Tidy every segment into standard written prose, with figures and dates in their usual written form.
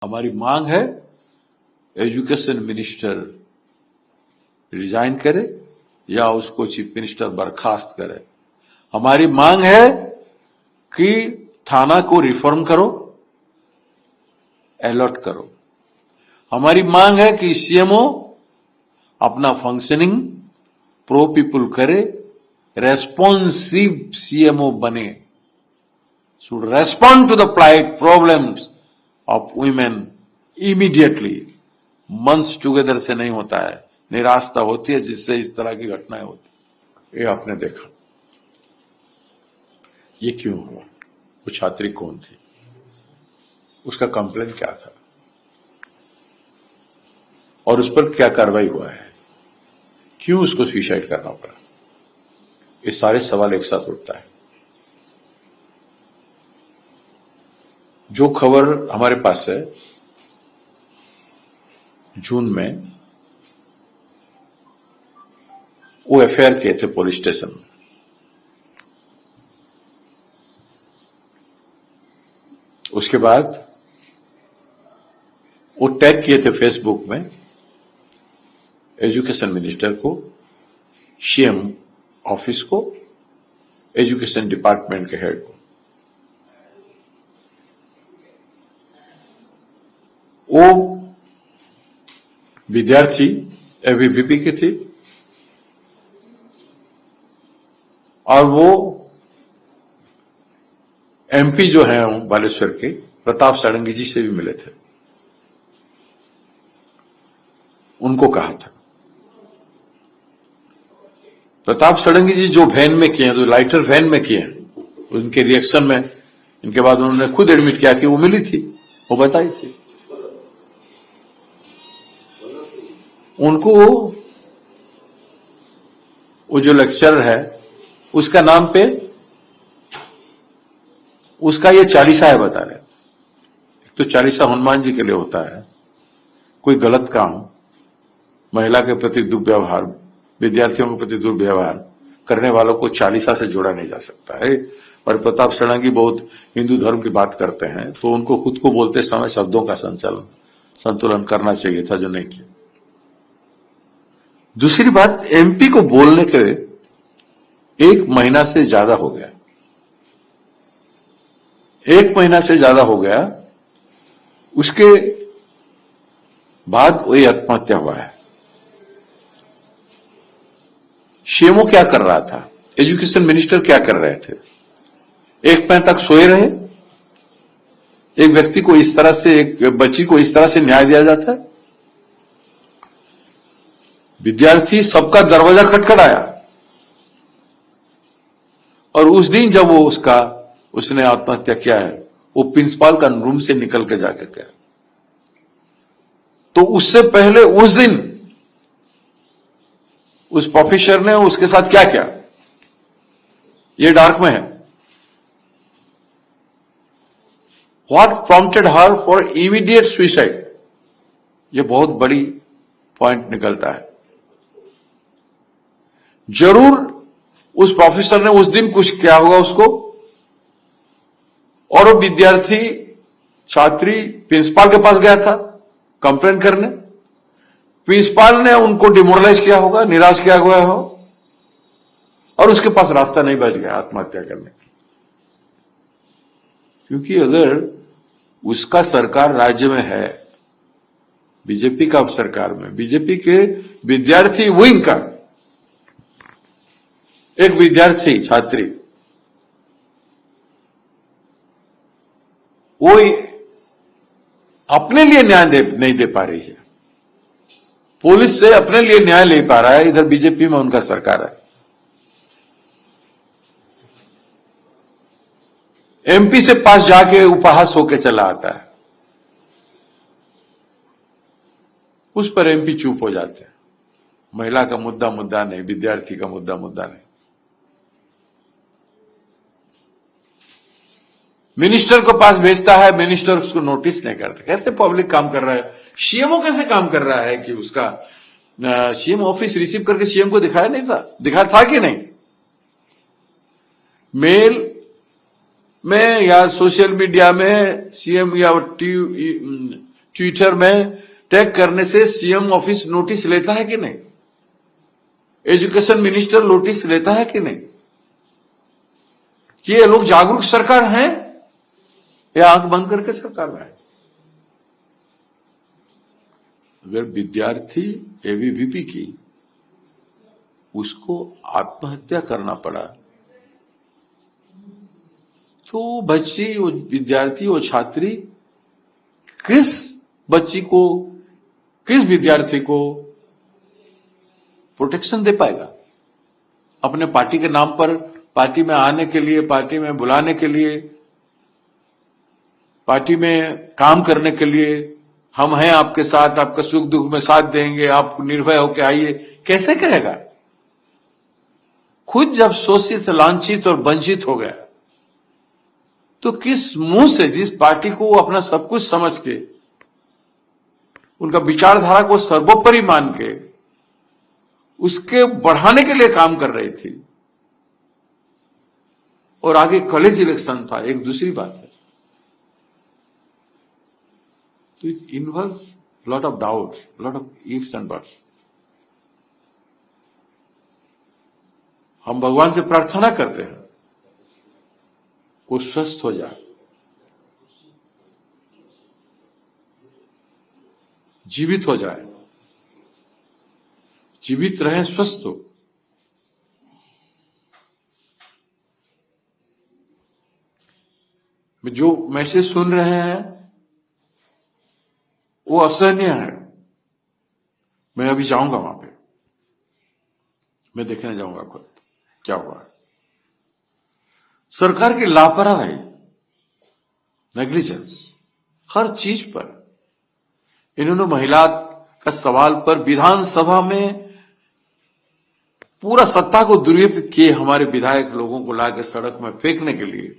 हमारी मांग है एजुकेशन मिनिस्टर रिजाइन करे या उसको चीफ मिनिस्टर बर्खास्त करे। हमारी मांग है कि थाना को रिफॉर्म करो, अलर्ट करो। हमारी मांग है कि सीएमओ अपना फंक्शनिंग प्रो पीपल करे, रेस्पॉन्सिव सीएमओ बने, should respond to the plight problems of women immediately। months together से नहीं होता है, निराशा होती है जिससे इस तरह की घटनाएं होती। ये आपने देखा, ये क्यों हुआ? वो छात्री कौन थी, उसका कंप्लेंट क्या था और उस पर क्या कार्रवाई हुआ है, क्यों उसको सुसाइड करना पड़ा? ये सारे सवाल एक साथ उठता है। जो खबर हमारे पास है, जून में वो एफआईआर किए थे पुलिस स्टेशन में। उसके बाद वो टैग किए थे फेसबुक में एजुकेशन मिनिस्टर को, सीएम ऑफिस को, एजुकेशन डिपार्टमेंट के हेड को। वो विद्यार्थी एबीवीपी की थी और वो एमपी जो है बालेश्वर के प्रताप षडंगी जी से भी मिले थे। उनको कहा था प्रताप षडंगी जी जो वैन में किए, जो लाइटर वैन में किए, उनके रिएक्शन में इनके बाद उन्होंने खुद एडमिट किया कि वो मिली थी, वो बताई थी। उनको वो जो लेक्चरर है उसका नाम पे उसका ये चालीसा है बता रहे। तो चालीसा हनुमान जी के लिए होता है, कोई गलत काम, महिला के प्रति दुर्व्यवहार, विद्यार्थियों के प्रति दुर्व्यवहार करने वालों को चालीसा से जोड़ा नहीं जा सकता है। और प्रताप षडंगी बहुत हिंदू धर्म की बात करते हैं, तो उनको खुद को बोलते समय शब्दों का संतुलन करना चाहिए था, जो नहीं किया। दूसरी बात, एमपी को बोलने के 1 महीना से ज्यादा हो गया, 1 महीना से ज्यादा हो गया, उसके बाद वही आत्महत्या हुआ है। सीएमओ क्या कर रहा था, एजुकेशन मिनिस्टर क्या कर रहे थे? 1 महीने तक सोए रहे। एक व्यक्ति को इस तरह से, एक बच्ची को इस तरह से न्याय दिया जाता है? विद्यार्थी सबका दरवाजा खटखटाया और उस दिन जब वो उसने आत्महत्या किया है, वो प्रिंसिपल का रूम से निकल के जाकर किया। तो उससे पहले उस दिन उस प्रोफेसर ने उसके साथ क्या किया, ये डार्क में है। What prompted her for immediate suicide, ये बहुत बड़ी पॉइंट निकलता है। जरूर उस प्रोफेसर ने उस दिन कुछ किया होगा उसको, और वो विद्यार्थी छात्री प्रिंसिपल के पास गया था कंप्लेन करने। प्रिंसिपल ने उनको डिमोरलाइज किया होगा, निराश किया हुआ हो, और उसके पास रास्ता नहीं बच गया आत्महत्या करने का। क्योंकि अगर उसका सरकार राज्य में है, बीजेपी का सरकार में, बीजेपी के विद्यार्थी विंग का एक विद्यार्थी छात्री, वो अपने लिए न्याय नहीं दे पा रही है, पुलिस से अपने लिए न्याय ले पा रहा है, इधर बीजेपी में उनका सरकार है। एमपी से पास जाके उपहास होके चला आता है, उस पर एमपी चुप हो जाते हैं। महिला का मुद्दा नहीं, विद्यार्थी का मुद्दा नहीं। मिनिस्टर को पास भेजता है, मिनिस्टर उसको नोटिस नहीं करता। कैसे पब्लिक काम कर रहा है? सीएमओ कैसे काम कर रहा है कि उसका सीएम ऑफिस रिसीव करके सीएम को दिखाया नहीं था? दिखाया था कि नहीं? मेल में या सोशल मीडिया में सीएम या ट्विटर में टैग करने से सीएम ऑफिस नोटिस लेता है कि नहीं? एजुकेशन मिनिस्टर नोटिस लेता है कि नहीं? कि ये लोग जागरूक सरकार हैं या आंख बंद करके सरकार में है? अगर विद्यार्थी एबीवीपी की उसको आत्महत्या करना पड़ा तो बच्ची, वो विद्यार्थी, वो छात्री किस बच्ची को, किस विद्यार्थी को प्रोटेक्शन दे पाएगा? अपने पार्टी के नाम पर, पार्टी में आने के लिए, पार्टी में बुलाने के लिए, पार्टी में काम करने के लिए, हम हैं आपके साथ, आपका सुख दुख में साथ देंगे, आप निर्भय होकर आइए, कैसे कहेगा? खुद जब शोषित, लांछित और वंचित हो गया तो किस मुंह से, जिस पार्टी को वो अपना सब कुछ समझ के, उनका विचारधारा को सर्वोपरि मान के उसके बढ़ाने के लिए काम कर रही थी, और आगे कॉलेज इलेक्शन था, एक दूसरी बात है, तो it involves lot of doubts, lot of ifs and buts. हम भगवान से प्रार्थना करते हैं वो स्वस्थ हो जाए, जीवित हो जाए, जीवित रहे, स्वस्थ हो। जो मैसेज सुन रहे हैं वो असहनीय है। मैं अभी जाऊंगा वहां पे, मैं देखने जाऊंगा खुद क्या हुआ। सरकार की लापरवाही, नेग्लिजेंस हर चीज पर। इन्होंने महिला का सवाल पर विधानसभा में पूरा सत्ता को दुरुपयोग किए, हमारे विधायक लोगों को लाकर सड़क में फेंकने के लिए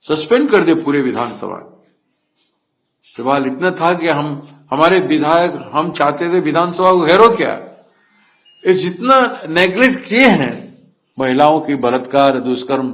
सस्पेंड कर दिए पूरे विधानसभा। सवाल इतना था कि हमारे विधायक, हम चाहते थे विधानसभा को घेरो क्या? ये जितना नेग्लेक्ट किए हैं, महिलाओं की बलात्कार, दुष्कर्म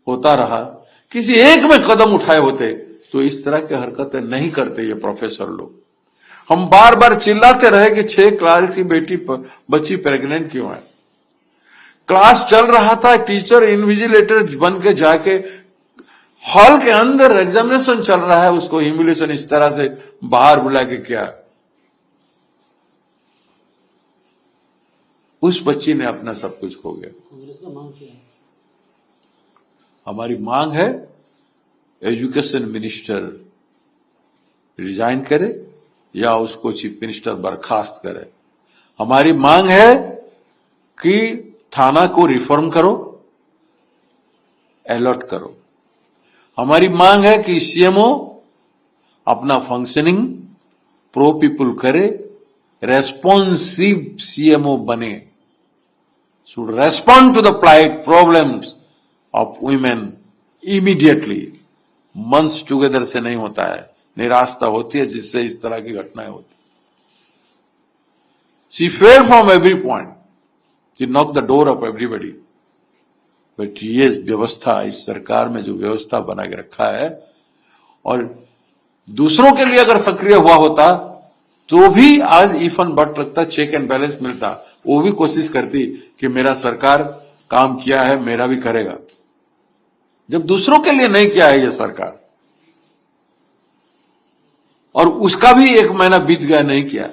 होता रहा, किसी एक में कदम उठाए होते तो इस तरह की हरकतें नहीं करते ये प्रोफेसर लोग। हम बार बार चिल्लाते रहे कि 6 क्लास की बच्ची प्रेग्नेंट क्यों है। क्लास चल रहा था, टीचर इन्विजिलेटर बन के जाके हॉल के अंदर एग्जामिनेशन चल रहा है, उसको ह्यूमिलेशन इस तरह से बाहर बुला के किया। उस बच्ची ने अपना सब कुछ खो गया। कांग्रेस का मांग क्या है? हमारी मांग है एजुकेशन मिनिस्टर रिजाइन करे या उसको चीफ मिनिस्टर बर्खास्त करे। हमारी मांग है कि थाना को रिफॉर्म करो, अलर्ट करो। हमारी मांग है कि सीएमओ अपना फंक्शनिंग प्रो पीपुल करे, रेस्पॉन्सिव सीएमओ बने, should respond to the plight problems of women immediately। months together से नहीं होता है, निराशा होती है जिससे इस तरह की घटनाएं होती। she failed from every point, she knocked the door of everybody, but ये व्यवस्था, इस सरकार में जो व्यवस्था बना के रखा है, और दूसरों के लिए अगर सक्रिय हुआ होता तो भी आज इफन बट लगता, चेक एंड बैलेंस मिलता, वो भी कोशिश करती कि मेरा सरकार काम किया है, मेरा भी करेगा। जब दूसरों के लिए नहीं किया है ये सरकार, और उसका भी 1 महीना बीत गया, नहीं किया,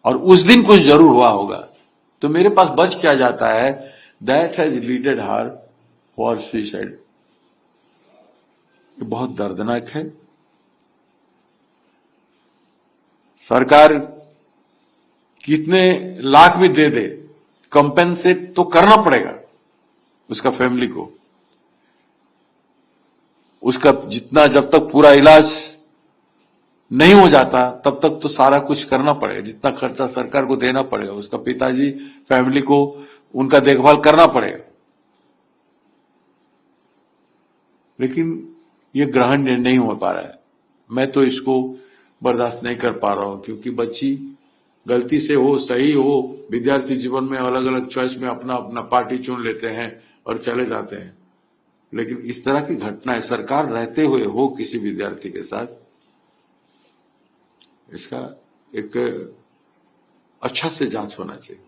और उस दिन कुछ जरूर हुआ होगा, तो मेरे पास बच क्या जाता है? That has leaded her for suicide. ये बहुत दर्दनाक है। सरकार कितने लाख भी दे दे, कंपेंसेट तो करना पड़ेगा उसका फैमिली को। उसका जितना, जब तक पूरा इलाज नहीं हो जाता तब तक तो सारा कुछ करना पड़ेगा, जितना खर्चा सरकार को देना पड़ेगा, उसका पिताजी, फैमिली को उनका देखभाल करना पड़ेगा। लेकिन ये ग्रहण नहीं हो पा रहा है। मैं तो इसको बर्दाश्त नहीं कर पा रहा हूं, क्योंकि बच्ची गलती से हो, सही हो, विद्यार्थी जीवन में अलग अलग चॉइस में अपना अपना पार्टी चुन लेते हैं और चले जाते हैं। लेकिन इस तरह की घटनाएं सरकार रहते हुए हो किसी विद्यार्थी के साथ, इसका एक अच्छा से जांच होना चाहिए।